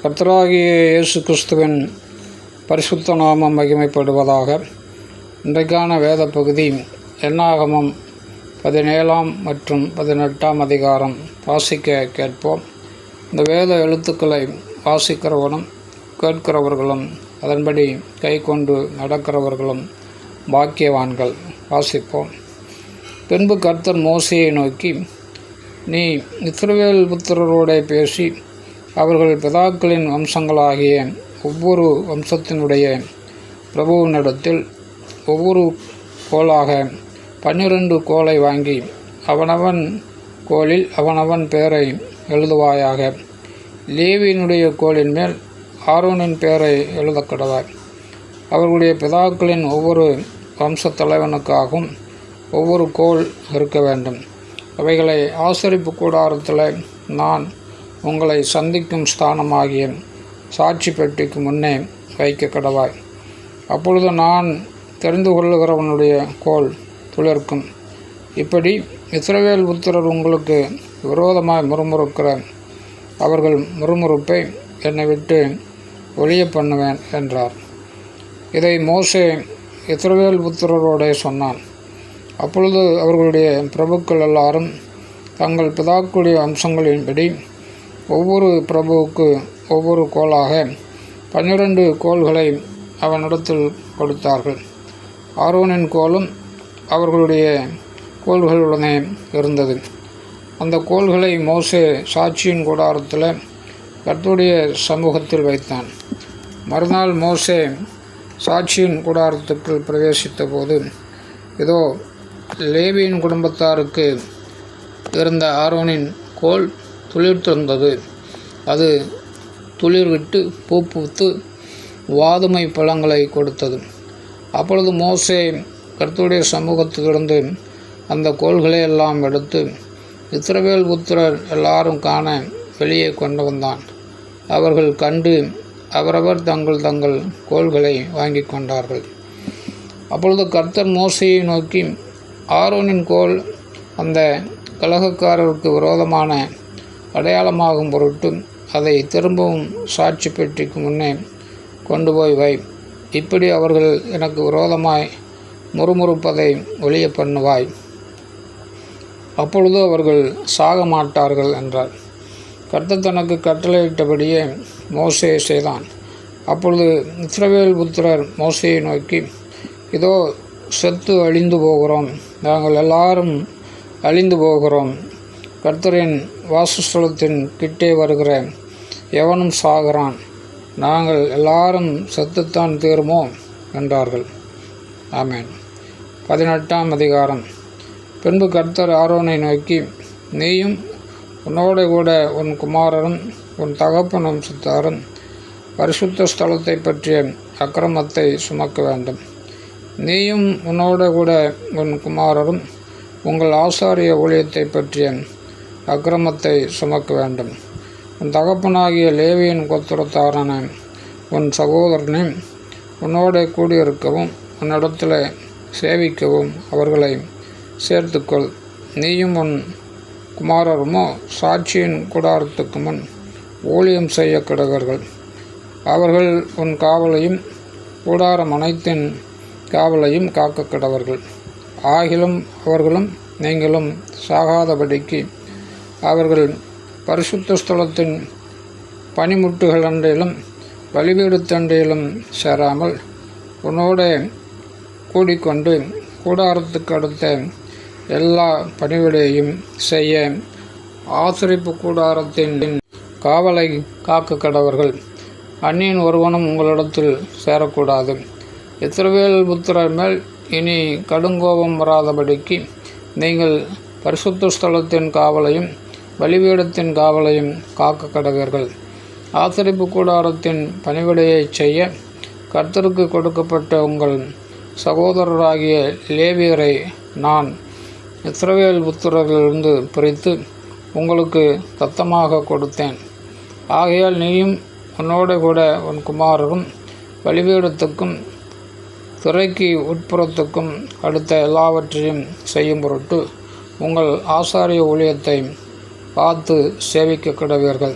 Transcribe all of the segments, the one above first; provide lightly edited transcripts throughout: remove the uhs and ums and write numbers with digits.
கர்த்தராகிய இயேசு கிறிஸ்துவின் பரிசுத்த நாமம் மகிமைப்படுவதாக. இன்றைக்கான வேத பகுதி என்னாகமம் 17 மற்றும் 18 அதிகாரம் வாசிக்க கேட்போம். இந்த வேத எழுத்துக்களை வாசிக்கிறவனும் கேட்கிறவர்களும் அதன்படி கை கொண்டு நடக்கிறவர்களும் பாக்கியவான்கள். வாசிப்போம். பின்பு கர்த்தர் மோசேயை நோக்கி, நீ இஸ்ரவேல் புத்திரரோடே பேசி அவர்கள் பிதாக்களின் வம்சங்களாகிய ஒவ்வொரு வம்சத்தினுடைய பிரபுவினிடத்தில் ஒவ்வொரு கோலாக 12 கோலை வாங்கி அவனவன் கோலில் அவனவன் பெயரை எழுதுவாயாக. லேவியினுடைய கோலின் மேல் ஆரோனின் பெயரை எழுதக்கடவாய். அவர்களுடைய பிதாக்களின் ஒவ்வொரு வம்ச தலைவனுக்காகவும் ஒவ்வொரு கோல் இருக்க வேண்டும். அவைகளை ஆசரிப்பு கூடாரத்தில் நான் உங்களை சந்திக்கும் ஸ்தானமாகிய சாட்சி பெட்டிக்கு முன்னே வைக்க கடவாய். அப்பொழுது நான் தெரிந்து கொள்ளுகிறவனுடைய கோல் துளிர்க்கும். இப்படி இஸ்ரவேல் புத்திரர் உங்களுக்கு விரோதமாய் முறுமுறுக்கிற அவர்கள் முறுமுறுப்பை என்னை விட்டு ஒழிய பண்ணுவேன் என்றார். இதை மோசே இஸ்ரவேல் புத்திரரோடே சொன்னான். அப்பொழுது அவர்களுடைய பிரபுக்கள் எல்லாரும் தங்கள் பிதாக்களுடைய வம்சங்களின்படி ஒவ்வொரு பிரபுவுக்கு ஒவ்வொரு கோலாக 12 கோல்களை அவனிடத்தில் கொடுத்தார்கள். ஆரோனின் கோலும் அவர்களுடைய கோல்களுடனே இருந்தது. அந்த கோல்களை மோசே சாட்சியின் கூடாரத்தில் கர்த்தருடைய சமூகத்தில் வைத்தான். மறுநாள் மோசே சாட்சியின் கூடாரத்துக்கு பிரவேசித்த போது, இதோ லேவியின் குடும்பத்தாருக்கு இருந்த ஆரோனின் கோல் துளிர்த்திருந்தது. அது துளிர்விட்டு பூ பூத்து வாதுமை பழங்களை கொடுத்தது. அப்பொழுது மோசே கர்த்தருடைய சமூகத்திலிருந்து அந்த கோல்களை எல்லாம் எடுத்து இஸ்ரவேல் புத்திரர் எல்லாரும் காண வெளியே கொண்டு வந்தான். அவர்கள் கண்டு அவரவர் தங்கள் தங்கள் கோல்களை வாங்கி கொண்டார்கள். அப்பொழுது கர்த்தர் மோசேயை நோக்கி, ஆரோனின் கோல் அந்த கலகக்காரருக்கு விரோதமான அடையாளமாகும் பொருட்டு அதை திரும்பவும் சாட்சி பெட்டிக்கு முன்னே கொண்டு போய் வை. இப்படி அவர்கள் எனக்கு விரோதமாய் முறுமுறுப்பதை ஒழிய பண்ணுவாய். அப்பொழுது அவர்கள் சாக மாட்டார்கள் என்றார். கர்த்தர் தனக்கு கட்டளையிட்டபடியே மோசே செய்தான். அப்பொழுது இஸ்ரவேல் புத்திரர் மோசேயை நோக்கி, இதோ செத்து அழிந்து போகிறோம், நாங்கள் எல்லாரும் அழிந்து போகிறோம். கர்த்தரின் வாசஸ்தலத்தின் கிட்டே வருகிற எவனும் சாகிறான், நாங்கள் எல்லாரும் செத்துத்தான் தீருமோ என்றார்கள். ஆமென். 18 அதிகாரம். பின்பு கர்த்தர் ஆரோனை நோக்கி, நீயும் உன்னோட கூட உன் குமாரரும் உன் தகப்பன் வம்சத்தாரும் பரிசுத்த ஸ்தலத்தை பற்றிய அக்கிரமத்தை சுமக்க வேண்டும். நீயும் உன்னோட கூட உன் குமாரரும் உங்கள் ஆசாரிய ஊழியத்தை பற்றிய அக்கிரமத்தை சுமக்க வேண்டும். உன் தகப்பனாகிய லேவியின் கோத்திரத்தாரான உன் சகோதரனை உன்னோட கூடியிருக்கவும் உன்னிடத்தில் சேவிக்கவும் அவர்களை சேர்த்துக்கொள். நீயும் உன் குமாரருமோ சாட்சியின் கூடாரத்துக்கு முன் ஊழியம் செய்ய கிடவர்கள். அவர்கள் உன் காவலையும் கூடாரம் அனைத்தின் காவலையும் காக்க கிடவர்கள். ஆகிலும் அவர்களும் நீங்களும் சாகாதபடிக்கு அவர்கள் பரிசுத்த ஸ்தலத்தின் பனிமுட்டுகள் அண்டையிலும் பலிபீடத்தண்டையிலும் சேராமல் உன்னோட கூடிக்கொண்டு கூடாரத்துக்கு அடுத்த எல்லா பணிவிடையையும் செய்ய ஆசரிப்பு கூடாரத்தின் காவலை காக்க கடவர்கள். அந்நியன் ஒருவனும் உங்களிடத்தில் சேரக்கூடாது. இஸ்ரவேல் புத்திரர் மேல் இனி கடுங்கோபம் வராதபடிக்கு நீங்கள் பரிசுத்த ஸ்தலத்தின் காவலையும் பலிபீடத்தின் காவலையும் காக்க கடவீர்கள். ஆசரிப்பு கூடாரத்தின் பணிவிடையை செய்ய கர்த்தருக்கு கொடுக்கப்பட்ட உங்கள் சகோதரராகிய லேவியரை நான் இஸ்ரவேல் புத்திரரிலிருந்து பிரித்து உங்களுக்கு தத்தமாக கொடுத்தேன். ஆகையால் நீயும் உன்னோட கூட உன் குமாரரும் பலிபீடத்துக்கும் திரைக்கு உட்புறத்துக்கும் அடுத்த எல்லாவற்றையும் செய்யும் பொருட்டு உங்கள் ஆசாரிய ஊழியத்தை பார்த்து சேவிக்க கிடவீர்கள்.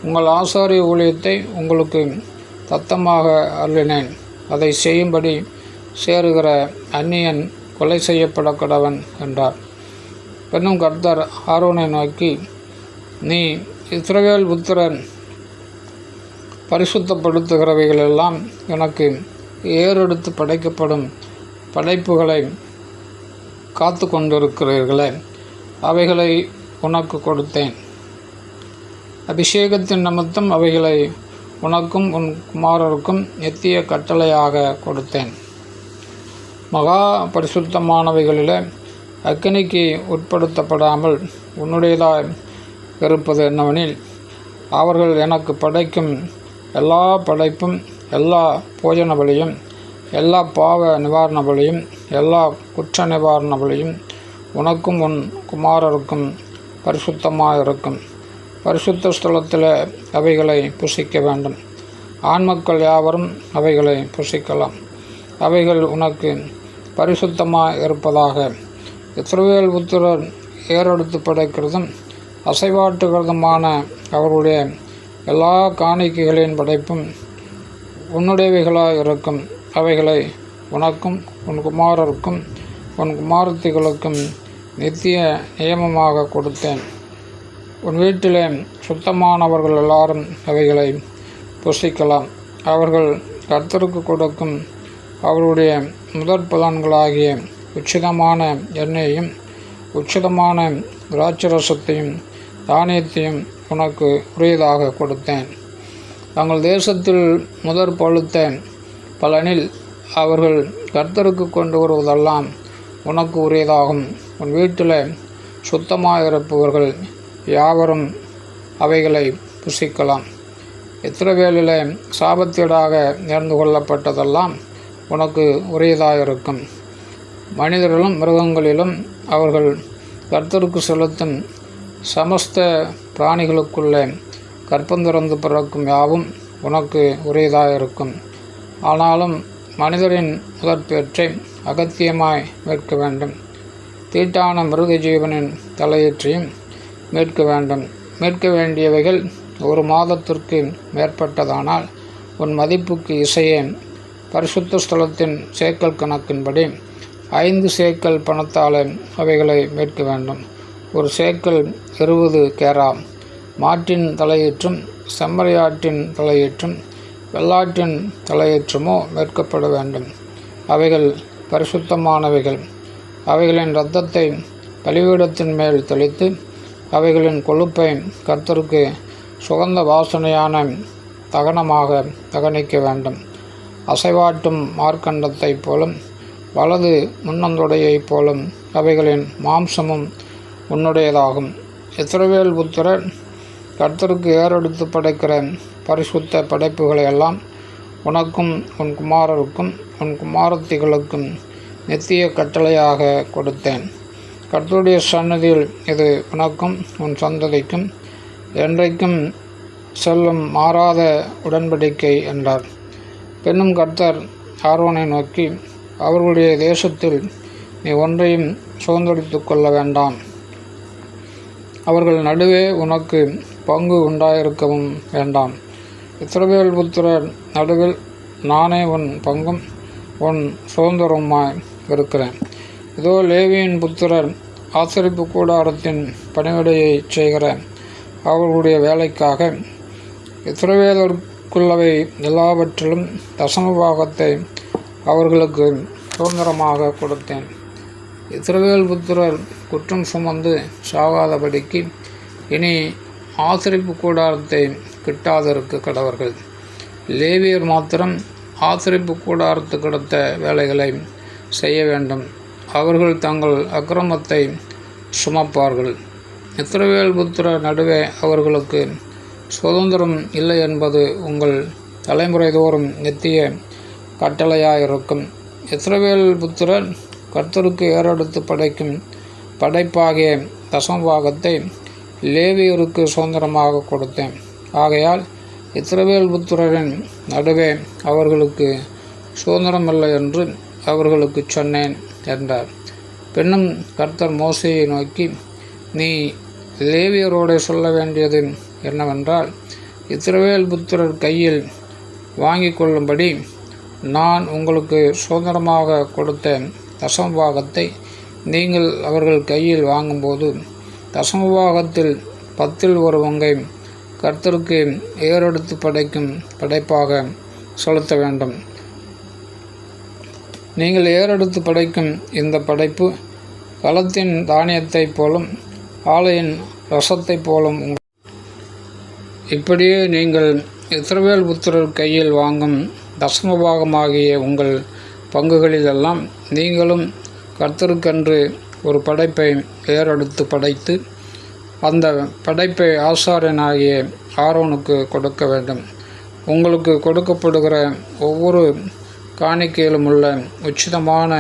உங்கள் ஆசாரிய ஊழியத்தை உங்களுக்கு தத்தமாக அருளினேன். அதை செய்யும்படி சேருகிற அந்நியன் கொலை செய்யப்பட கடவன் என்றார். பின்னும் கர்த்தர் ஆரோனை நோக்கி, நீ இஸ்ரவேல் புத்திரன் பரிசுத்தப்படுத்துகிறவைகளெல்லாம் எனக்கு ஏறெடுத்து படைக்கப்படும் படைப்புகளை காத்து கொண்டிருக்கிறீர்களே, அவைகளை உனக்கு கொடுத்தேன். அபிஷேகத்தின் நிமித்தம் அவைகளை உனக்கும் உன் குமாரருக்கும் நித்திய கட்டளையாக கொடுத்தேன். மகா பரிசுத்தமானவைகளில் அக்கினிக்கு உட்படுத்தப்படாமல் உன்னுடையதாய் இருப்பது என்னவெனில், அவர்கள் எனக்கு படைக்கும் எல்லா படைப்பும், எல்லா போஜன பலியும், எல்லா பாவ நிவாரண பலியும், எல்லா குற்ற நிவாரண பலியும் உனக்கும் உன் குமாரருக்கும் பரிசுத்தமாயிருக்கும். பரிசுத்த ஸ்தலத்தில் அவைகளை புசிக்க வேண்டும். ஆண்மக்கள் யாவரும் அவைகளை புசிக்கலாம். அவைகள் உனக்கு பரிசுத்தமாக இருப்பதாக. இஸ்ரவேல் புத்திரர் ஏறெடுத்து படைக்கிறதும் அசைவாட்டுகிறதுமான அவருடைய எல்லா காணிக்கைகளின் படைப்பும் உன்னுடையவைகளாக இருக்கும். அவைகளை உனக்கும் உன் குமாரருக்கும் உன் குமாரத்திகளுக்கும் நித்திய நியமமாக கொடுத்தேன். உன் வீட்டிலே சுத்தமானவர்கள் எல்லாரும் அவைகளை புசிக்கலாம். அவர்கள் கர்த்தருக்கு கொடுக்கும் அவருடைய முதற் பலன்களாகிய உச்சிதமான எண்ணெயையும் உச்சிதமான திராட்சரசத்தையும் தானியத்தையும் உனக்கு உரியதாக கொடுத்தேன். தங்கள் தேசத்தில் முதற் பழுத்த பலனில் அவர்கள் கர்த்தருக்கு கொண்டு வருவதெல்லாம் உனக்கு உரியதாகும். உன் வீட்டில் சுத்தமாயிருப்பவர்கள் யாவரும் அவைகளை புசிக்கலாம். இஸ்ரவேலிலே சாபத்தீடாக நேர்ந்து கொள்ளப்பட்டதெல்லாம் உனக்கு உரியதாயிருக்கும். மனிதர்களும் மிருகங்களிலும் அவர்கள் கர்த்தருக்கு செலுத்தும் சமஸ்த பிராணிகளுக்குள்ளே கற்பந்திறந்து பிறக்கும் யாவும் உனக்கு உரியதாயிருக்கும். ஆனாலும் மனிதரின் முதற்பேற்றை அகத்தியமாய் மீட்க வேண்டும். தீட்டான மிருக ஜீவனின் தலையீற்றையும் மீட்க வேண்டும். மீட்க வேண்டியவைகள் 1 மாதத்திற்கு மேற்பட்டதானால் உன் மதிப்புக்கு இசையேன். பரிசுத்த ஸ்தலத்தின் சேக்கல் கணக்கின்படி 5 சேக்கல் பணத்தால் அவைகளை மீட்க வேண்டும். 1 சேக்கல் 20 கேரா. மாட்டின் தலையீற்றும் செம்மறியாட்டின் தலையீற்றும் வெள்ளாட்டின் தலையீற்றுமோ மீட்கப்பட வேண்டும். அவைகள் பரிசுத்தமானவைகள். அவைகளின் இரத்தத்தை பலிபீடத்தின் மேல் தெளித்து அவைகளின் கொழுப்பை கர்த்தருக்கு சுகந்த வாசனையான தகனமாக தகனிக்க வேண்டும். அசைவாட்டும் மார்க்கண்டத்தைப் போலும் வலது முன்னந்தொடையைப் போலும் அவைகளின் மாம்சமும் உன்னுடையதாகும். இஸ்ரவேல் புத்திரர் கர்த்தருக்கு ஏறெடுத்து படைக்கிற பரிசுத்த படைப்புகளையெல்லாம் உனக்கும் உன் குமாரருக்கும் உன் குமாரத்திகளுக்கும் நித்திய கட்டளையாக கொடுத்தேன். கர்த்தருடைய சன்னதியில் இது உனக்கும் உன் சந்ததிக்கும் என்றைக்கும் செல்லும் மாறாத உடன்படிக்கை என்றார். பின்னும் கர்த்தர் ஆரோனை நோக்கி, அவர்களுடைய தேசத்தில் நீ ஒன்றையும் சுதந்தரித்து கொள்ள வேண்டாம். அவர்கள் நடுவே உனக்கு பங்கு உண்டாயிருக்கவும் வேண்டாம். இஸ்ரவேல் புத்திரர் நடுவில் நானே உன் பங்கும் உன் சுதந்திரமாய் இருக்கிறேன். இதோ லேவியின் புத்திரர் ஆசரிப்பு கூடாரத்தின் பணிவிடையை செய்கிற அவர்களுடைய வேலைக்காக இஸ்ரவேலருக்குள்ளவை எல்லாவற்றிலும் தசமபாகத்தை அவர்களுக்கு சுதந்திரமாக கொடுத்தேன். இஸ்ரவேல் புத்திரர் குற்றம் சுமந்து சாகாதபடிக்கு இனி ஆசரிப்பு கூடாரத்தை கிட்டாதிருக்க கடவர்கள். லேவியர் மாத்திரம் ஆசரிப்பு கூடாரத்துக்கு அடுத்த வேலைகளை செய்ய வேண்டும். அவர்கள் தங்கள் அக்கிரமத்தை சுமப்பார்கள். இஸ்ரவேல் புத்திரர் நடுவே அவர்களுக்கு சுதந்திரம் இல்லை என்பது உங்கள் தலைமுறை தோறும் நித்திய கட்டளையாயிருக்கும். இஸ்ரவேல் புத்திரர் கர்த்தருக்கு ஏறெடுத்து படைக்கும் படைப்பாகிய தசமபாகத்தை லேவியருக்கு சுதந்திரமாக கொடுத்தேன். ஆகையால் இஸ்ரவேல் புத்திரரின் நடுவே அவர்களுக்கு சுதந்திரமில்லை என்று அவர்களுக்கு சொன்னேன் என்றார். பின்னும் கர்த்தர் மோசேயை நோக்கி, நீ லேவியரோடு சொல்ல வேண்டியது என்னவென்றால், இஸ்ரவேல் புத்திரர் கையில் வாங்கி கொள்ளும்படி நான் உங்களுக்கு சுதந்திரமாக கொடுத்த தசமபாகத்தை நீங்கள் அவர்கள் கையில் வாங்கும்போது தசமபாகத்தில் 10 கர்த்தருக்கு ஏறெடுத்து படைக்கும் படைப்பாக செலுத்த வேண்டும். நீங்கள் ஏறெடுத்து படைக்கும் இந்த படைப்பு களத்தின் தானியத்தைப் போலும் ஆலையின் ரசத்தைப் போலும். இப்படியே நீங்கள் இஸ்ரவேல் புத்திரர் கையில் வாங்கும் தசமபாகமாகிய உங்கள் பங்குகளிலெல்லாம் நீங்களும் கர்த்தருக்கென்று ஒரு படைப்பை ஏறெடுத்து படைத்து அந்த படைப்பை ஆசாரியனாகிய ஆரோனுக்கு கொடுக்க வேண்டும். உங்களுக்கு கொடுக்கப்படுகிற ஒவ்வொரு காணிக்கையிலும் உள்ள உச்சிதமான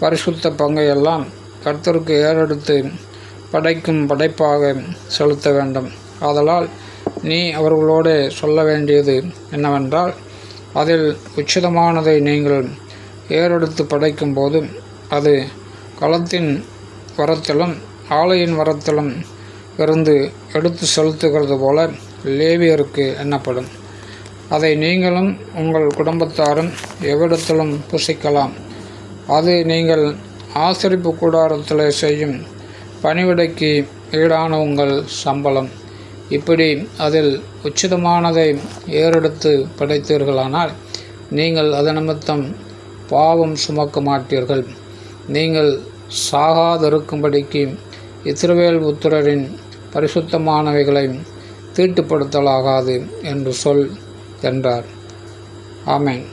பரிசுத்த பங்கையெல்லாம் கர்த்தருக்கு ஏறெடுத்து படைக்கும் படைப்பாக செலுத்த வேண்டும். ஆதலால் நீ அவர்களோடு சொல்ல வேண்டியது என்னவென்றால், அதில் உச்சிதமானதை நீங்கள் ஏறெடுத்து படைக்கும்போது அது களத்தின் வரத்திலும் ஆலையின் வரத்திலும் இருந்து எடுத்து செலுத்துகிறது போல லேவியருக்கு எண்ணப்படும். அதை நீங்களும் உங்கள் குடும்பத்தாரும் எவ்விடத்திலும் புசிக்கலாம். அது நீங்கள் ஆசரிப்பு கூடாரத்தில் செய்யும் பணிவிடைக்கு ஈடான உங்கள் சம்பளம். இப்படி அதில் உச்சிதமானதை ஏறெடுத்து படைத்தீர்களானால் நீங்கள் அதனிமித்தம் பாவம் சுமக்க மாட்டீர்கள். நீங்கள் சாகாதிருக்கும்படிக்கு இஸ்ரவேல் புத்திரரின் பரிசுத்தமானவைகளை தீட்டுப்படுத்தலாகாது என்று சொல் என்றார். ஆமென்.